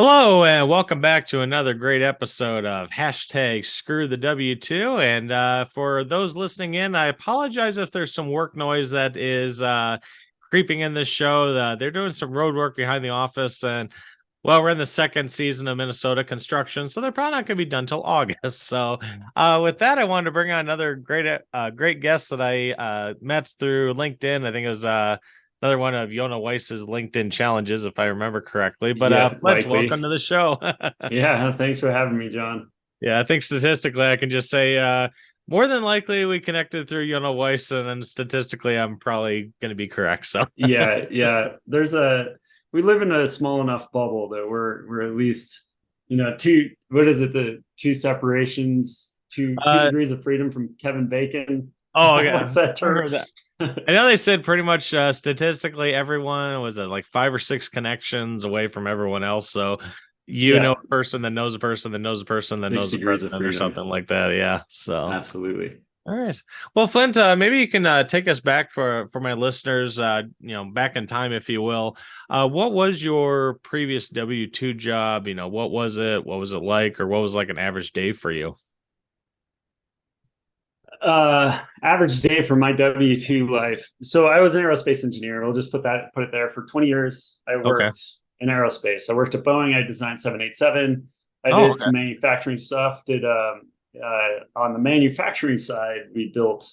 Hello and welcome back to another great episode of hashtag Screw the W2. And for those listening in, I apologize if there's some work noise that is creeping in this show. They're doing some road work behind the office, and well, we're in the second season of Minnesota construction, so they're probably not going to be done till August. So, with that, I wanted to bring on another great guest that I met through LinkedIn. I think it was another one of Yona Weiss's LinkedIn challenges, if I remember correctly. But Yeah, Flint, welcome likely. to the show. Yeah, thanks for having me, John. Yeah, I think statistically, I can just say more than likely we connected through Yona Weiss, and then statistically, I'm probably going to be correct. So, Yeah. We live in a small enough bubble that we're at least, two, what is it, the two separations, two uh, degrees of freedom from Kevin Bacon. oh What's yeah, that I term? heard that. I know they said pretty much statistically everyone was at like 5 or 6 connections away from everyone else. So you know Yeah, a person that knows a person that knows a person that six knows the degrees of president or freedom. something like that. Yeah. So Absolutely. all right. Well, Flint, maybe you can take us back for my listeners, back in time, if you will. What was your previous W-2 job? What was it? What was it like, or what was like an average day for you? Average day for my W-2 life. So I was an aerospace engineer. We'll just put it there. For 20 years, I Okay. worked in aerospace. I worked at Boeing. I designed 787. I Oh, did okay. some manufacturing stuff. On the manufacturing side, we built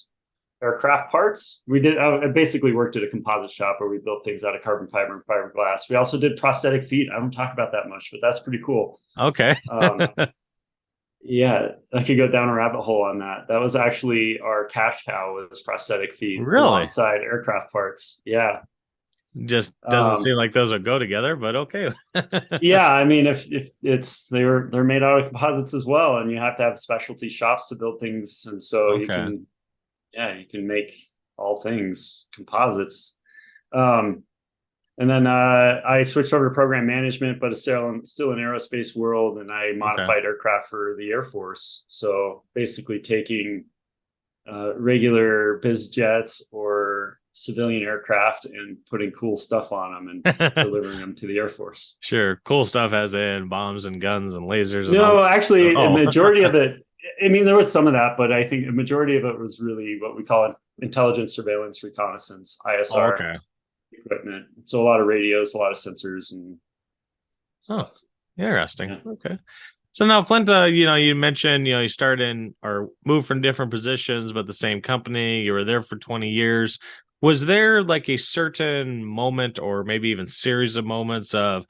aircraft parts. I basically worked at a composite shop where we built things out of carbon fiber and fiberglass. We also did prosthetic feet. I don't talk about that much, but that's pretty cool. Okay. Um, yeah, I could go down a rabbit hole on that. That was actually our cash cow, was prosthetic feet Really? alongside aircraft parts. Yeah. Just doesn't Um, seem like those would go together, but okay. yeah, I mean, if it's they're made out of composites as well, and you have to have specialty shops to build things, and so Okay. you can make all things composites. Um, and then I switched over to program management, but it's still an aerospace world, and I Okay. modified aircraft for the Air Force. So basically, taking regular biz jets or civilian aircraft and putting cool stuff on them and delivering them to the Air Force. Sure. Cool stuff as in bombs and guns and lasers and all No, that. actually, a Oh, majority of it, I mean, there was some of that, but I think a majority of it was really what we call intelligence, surveillance, reconnaissance, oh, ISR okay. equipment. So a lot of radios, a lot of sensors and Oh, stuff. interesting. Yeah. Okay. So now, Flint, you mentioned, you started in or moved from different positions, but the same company. You were there for 20 years. Was there like a certain moment or maybe even series of moments of,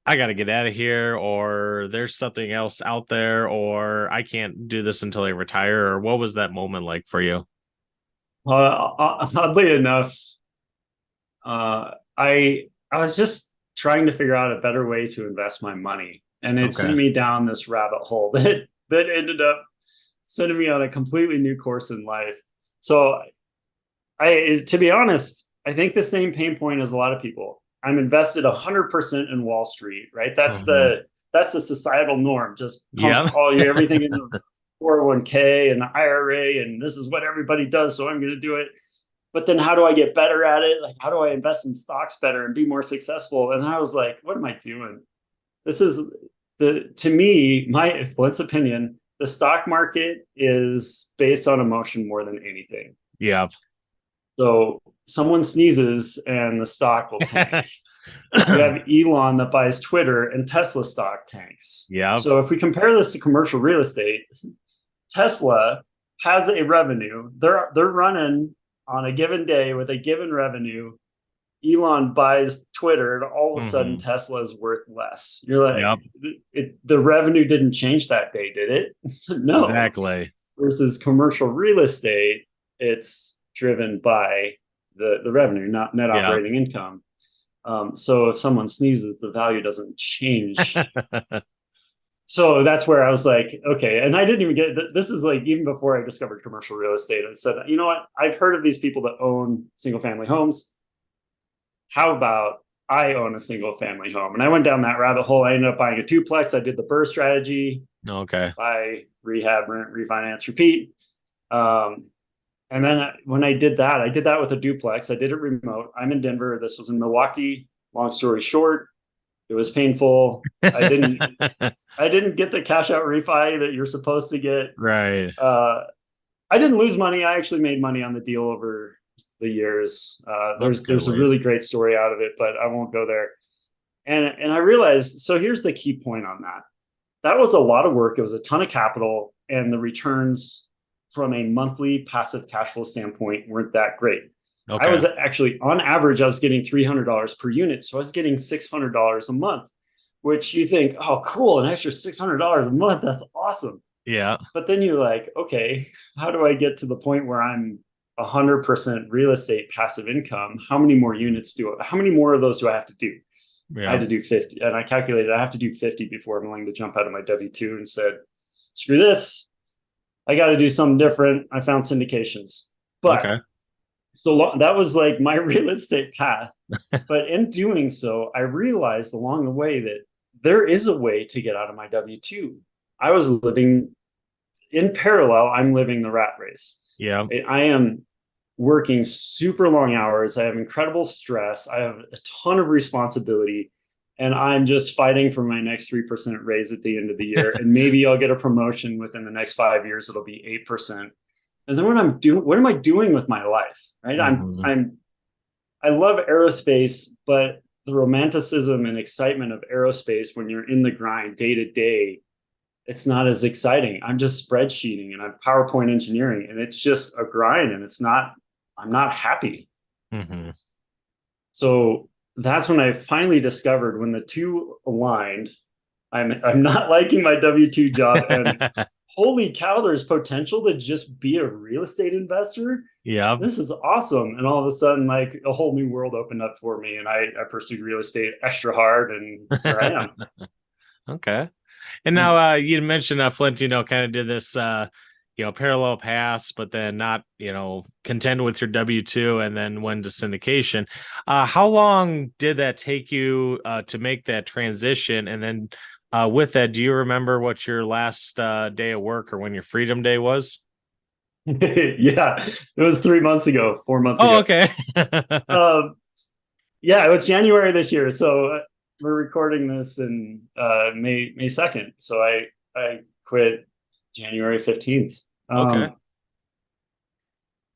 I got to get out of here, or there's something else out there, or I can't do this until I retire? Or what was that moment like for you? Oddly enough, I was just trying to figure out a better way to invest my money, and it Okay. sent me down this rabbit hole that ended up sending me on a completely new course in life. So, to be honest, I think the same pain point as a lot of people. I'm invested 100% in Wall Street, right? Hmm. That's the societal norm. Just pump Yeah. everything in the 401k and the IRA, and this is what everybody does, so I'm going to do it. But then how do I get better at it? Like, how do I invest in stocks better and be more successful? And I was like, what am I doing? This is to me, my Flint's opinion, the stock market is based on emotion more than anything. Yeah. So someone sneezes and the stock will tank. You have Elon that buys Twitter and Tesla stock tanks. Yep. So if we compare this to commercial real estate, Tesla has a revenue. They're running on a given day with a given revenue. Elon buys Twitter, and all of a sudden Hmm. Tesla is worth less. You're like, Yep. the revenue didn't change that day, did it? No. Exactly. Versus commercial real estate, it's driven by the revenue, not net Yeah. operating income. So if someone sneezes, the value doesn't change. So that's where I was like, okay. And I didn't even get this is like even before I discovered commercial real estate. I said, you know what? I've heard of these people that own single family homes. How about I own a single family home? And I went down that rabbit hole. I ended up buying a duplex. I did the BRRRR strategy: Okay. buy, rehab, rent, refinance, repeat. Um, and then when I did that with a duplex. I did it remote. I'm in Denver. This was in Milwaukee. Long story short, It was painful. I didn't get the cash out refi that you're supposed to get. Right. I didn't lose money. I actually made money on the deal over the years. That's good There's a really ways. great story out of it, but I won't go there. And I realized, so here's the key point on that. That was a lot of work. It was a ton of capital, and the returns from a monthly passive cash flow standpoint weren't that great. I Okay. was actually, on average, I was getting $300 per unit. So I was getting $600 a month, which you think, oh, cool, an extra $600 a month. That's awesome. Yeah. But then you're like, okay, how do I get to the point where I'm 100% real estate passive income? How many more units how many more of those do I have to do? I Yeah. had to do 50, and I calculated I have to do 50 before I'm willing to jump out of my W-2, and said, screw this. I got to do something different. I found syndications. But Okay. so that was like my real estate path. But in doing so, I realized along the way that there is a way to get out of my W-2. I was living in parallel, I'm living the rat race. Yeah. I am working super long hours. I have incredible stress. I have a ton of responsibility. And I'm just fighting for my next 3% raise at the end of the year. And maybe I'll get a promotion within the next 5 years. It'll be 8%. And then what am I doing with my life? Right. Mhm. I love aerospace, but the romanticism and excitement of aerospace when you're in the grind day to day, it's not as exciting. I'm just spreadsheeting and I'm PowerPoint engineering, and it's just a grind, and I'm not happy. Mhm. So that's when I finally discovered, when the two aligned, I'm not liking my W-2 job, and holy cow, there's potential to just be a real estate investor. Yeah. This is awesome. And all of a sudden, like, a whole new world opened up for me, and I pursued real estate extra hard, and here I am. Okay. And Yeah. now you mentioned Flint, kind of did this parallel paths, but then not, contend with your W-2 and then went to syndication. How long did that take you to make that transition? And then with that, do you remember what your last day of work or when your freedom day was? Yeah, it was 3 months ago, 4 months Oh, ago. okay. Um, yeah, it was January this year. So we're recording this in May 2nd. So I quit January 15th. Okay.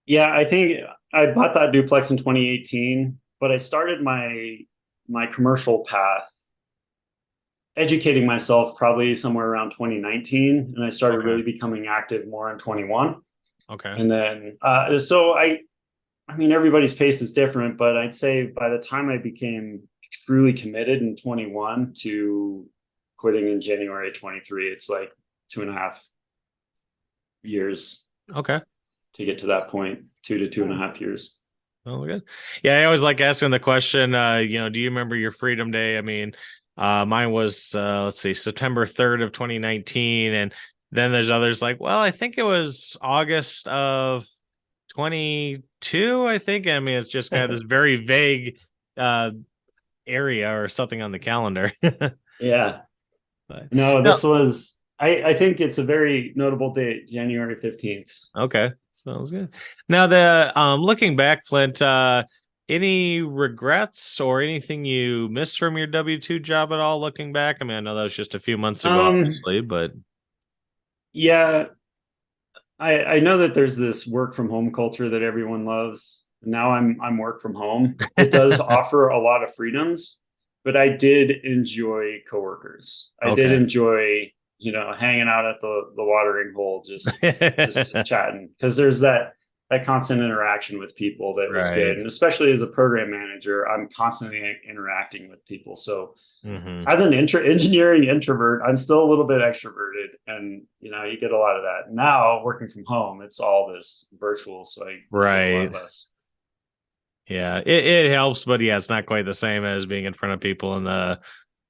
Yeah, I think I bought that duplex in 2018, but I started my commercial path educating myself probably somewhere around 2019, and I started Okay. really becoming active more in 21. Okay. And then so I mean, everybody's pace is different, but I'd say by the time I became truly committed in 21 to quitting in January 23, it's like 2.5 years Okay. to get to that point, 2 to 2.5 years. Oh, good. Yeah, I always like asking the question, do you remember your freedom day? I mean, mine was let's see, September 3rd of 2019. And then there's others like, well, I think it was August of 22, I think. I mean, it's just kind of this very vague uh area or something on the calendar. Yeah. But No, no, this was, I think it's a very notable date, January 15th. okay. Sounds good. Now the looking back, Flint, any regrets or anything you missed from your W-2 job at all looking back? I mean, I know that was just a few months ago, Um, obviously, but yeah, I know that there's this work from home culture that everyone loves. Now I'm work from home. It does offer a lot of freedoms, but I did enjoy coworkers. I did okay. enjoy, hanging out at the watering hole, just chatting, because there's that constant interaction with people that was Right. good. And especially as a program manager, I'm constantly interacting with people. So Hmm. as an engineering introvert, I'm still a little bit extroverted, and you get a lot of that. Now working from home, it's all this virtual, so I get a lot Right. less. Yeah, it helps, but yeah, it's not quite the same as being in front of people and the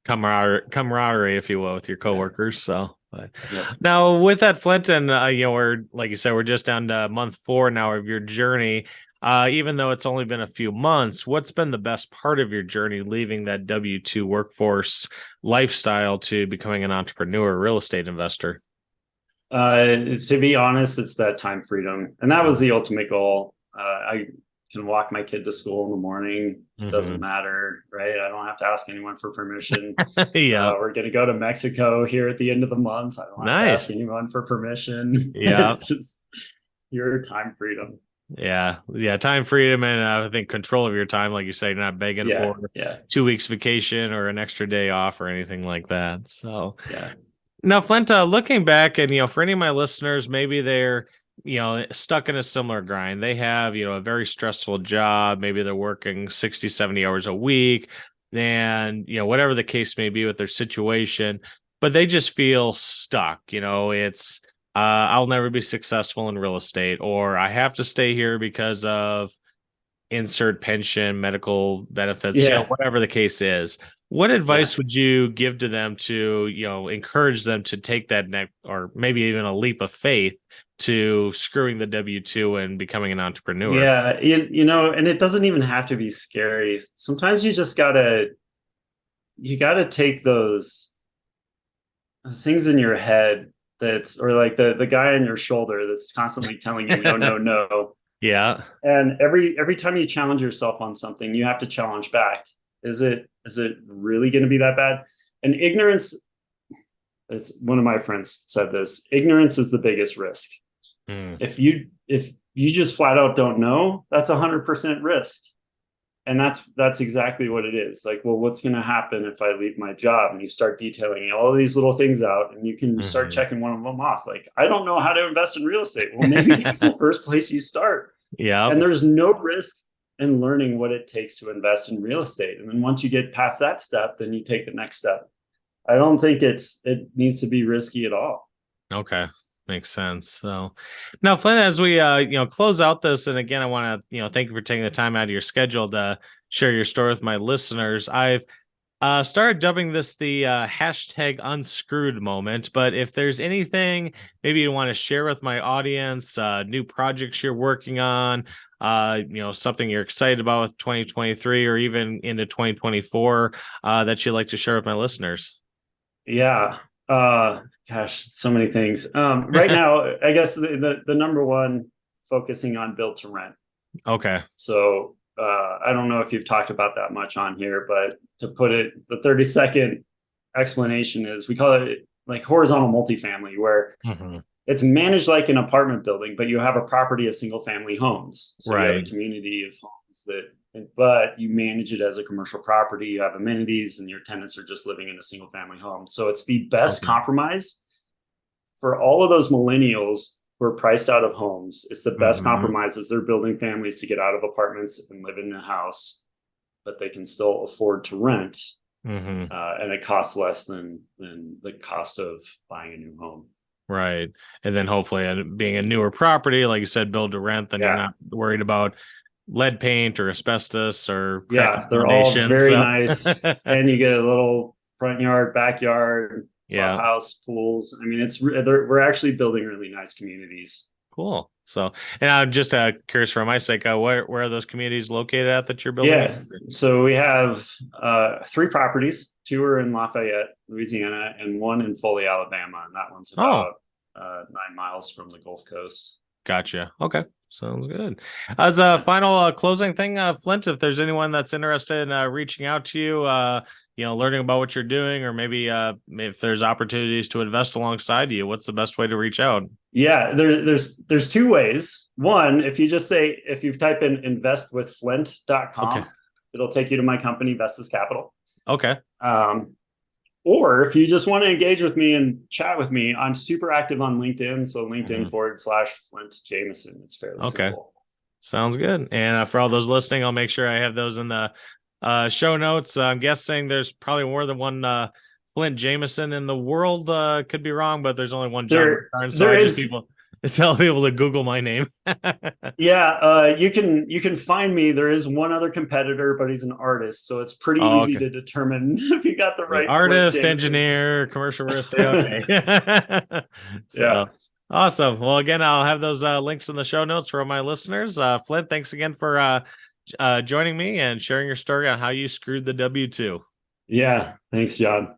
camaraderie, if you will, with your Yeah. coworkers. So, but Yep. now with that, Flint, and we're like you said, we're just down to month 4 now of your journey. Even though it's only been a few months, what's been the best part of your journey leaving that W-2 workforce lifestyle to becoming an entrepreneur, real estate investor? To be honest, it's that time freedom, and that was Yeah. the ultimate goal. can walk my kid to school in the morning. Doesn't Hmm. matter, right? I don't have to ask anyone for permission. Yeah. We're going to go to Mexico here at the end of the month. I don't have to ask Nice. anyone for permission. Yeah. It's just your time freedom. Yeah. Yeah. Time freedom and I think control of your time. Like you say, you're not begging Yeah. for Yeah. 2 weeks vacation or an extra day off or anything like that. So Yeah. now, Flint, looking back and, for any of my listeners, maybe they're, stuck in a similar grind. They have, a very stressful job. Maybe they're working 60, 70 hours a week and, whatever the case may be with their situation, but they just feel stuck. It's, I'll never be successful in real estate, or I have to stay here because of insert pension, medical benefits, Yeah. whatever the case is. What Yeah. advice would you give to them to, encourage them to take that next or maybe even a leap of faith to screwing the W-2 and becoming an entrepreneur? Yeah. And it doesn't even have to be scary. Sometimes you gotta take those things in your head that's, or like the guy on your shoulder that's constantly telling you no, no, no. Yeah. And every time you challenge yourself on something, you have to challenge back. Is it really going to be that bad? And ignorance, as one of my friends said this, ignorance is the biggest risk. Mm, If you just flat out don't know, that's 100% risk. And that's exactly what it is. Like, well, what's going to happen if I leave my job? And you start detailing all these little things out, and you can start mhm. checking one of them off. Like, I don't know how to invest in real estate. Well, maybe that's the first place you start. Yep. And there's no risk in learning what it takes to invest in real estate. And then once you get past that step, then you take the next step. I don't think it needs to be risky at all. Okay. Makes sense. So now, Flynn, as we close out this, and again, I want to thank you for taking the time out of your schedule to share your story with my listeners. I've started dubbing this the hashtag unscrewed moment. But if there's anything maybe you want to share with my audience, new projects you're working on, something you're excited about with 2023 or even into 2024 that you'd like to share with my listeners. Yeah. Gosh, so many things. Right now, I guess the number one, focusing on build to rent. Okay. So I don't know if you've talked about that much on here, but to put it, the 30-second explanation is we call it like horizontal multifamily, where Hmm. it's managed like an apartment building, but you have a property of single family homes. So you have a Right. community of homes but you manage it as a commercial property. You have amenities, and your tenants are just living in a single family home. So it's the best Okay. compromise for all of those millennials who are priced out of homes. It's the best Hmm. compromise as they're building families to get out of apartments and live in a house, but they can still afford to rent, Hmm. and it costs less than the cost of buying a new home. Right. And then hopefully being a newer property, like you said, build to rent, then you're Yeah. not worried about lead paint or asbestos or cracky Yeah, they're all foundations. very So nice, and you get a little front yard, backyard, yeah, clubhouse, pools. I mean, we're actually building really nice communities. cool. So, and I'm just curious for my sake, where are those communities located at that you're building in? Yeah, so we have three properties. Two are in Lafayette, Louisiana, and one in Foley, Alabama, and that one's Oh, about 9 miles from the Gulf Coast. gotcha. Okay. Sounds good. As a Yeah. final closing thing, Flint, if there's anyone that's interested in reaching out to you, learning about what you're doing, or maybe if there's opportunities to invest alongside you, what's the best way to reach out? Yeah, there's two ways. One, if you type in Okay. investwithflint.com, it'll take you to my company, Vestas Capital. Okay. Um, or if you just want to engage with me and chat with me, I'm super active on LinkedIn. So Mhm. LinkedIn/Flint Jameson. It's fairly Okay. simple. Sounds good. And for all those listening, I'll make sure I have those in the show notes. I'm guessing there's probably more than one Flint Jameson in the world. Could be wrong, but there's only one John Burns. So There I just is, people tell people to Google my name. yeah. You can find me. There is one other competitor, but he's an artist, so it's pretty Oh, easy okay. to determine if you got the The right Flint artist, Jameson. engineer, commercial real estate. Okay. Yeah, So awesome. Well, again, I'll have those links in the show notes for all my listeners. Flint, thanks again for joining me and sharing your story on how you screwed the W-2. yeah. Thanks, John.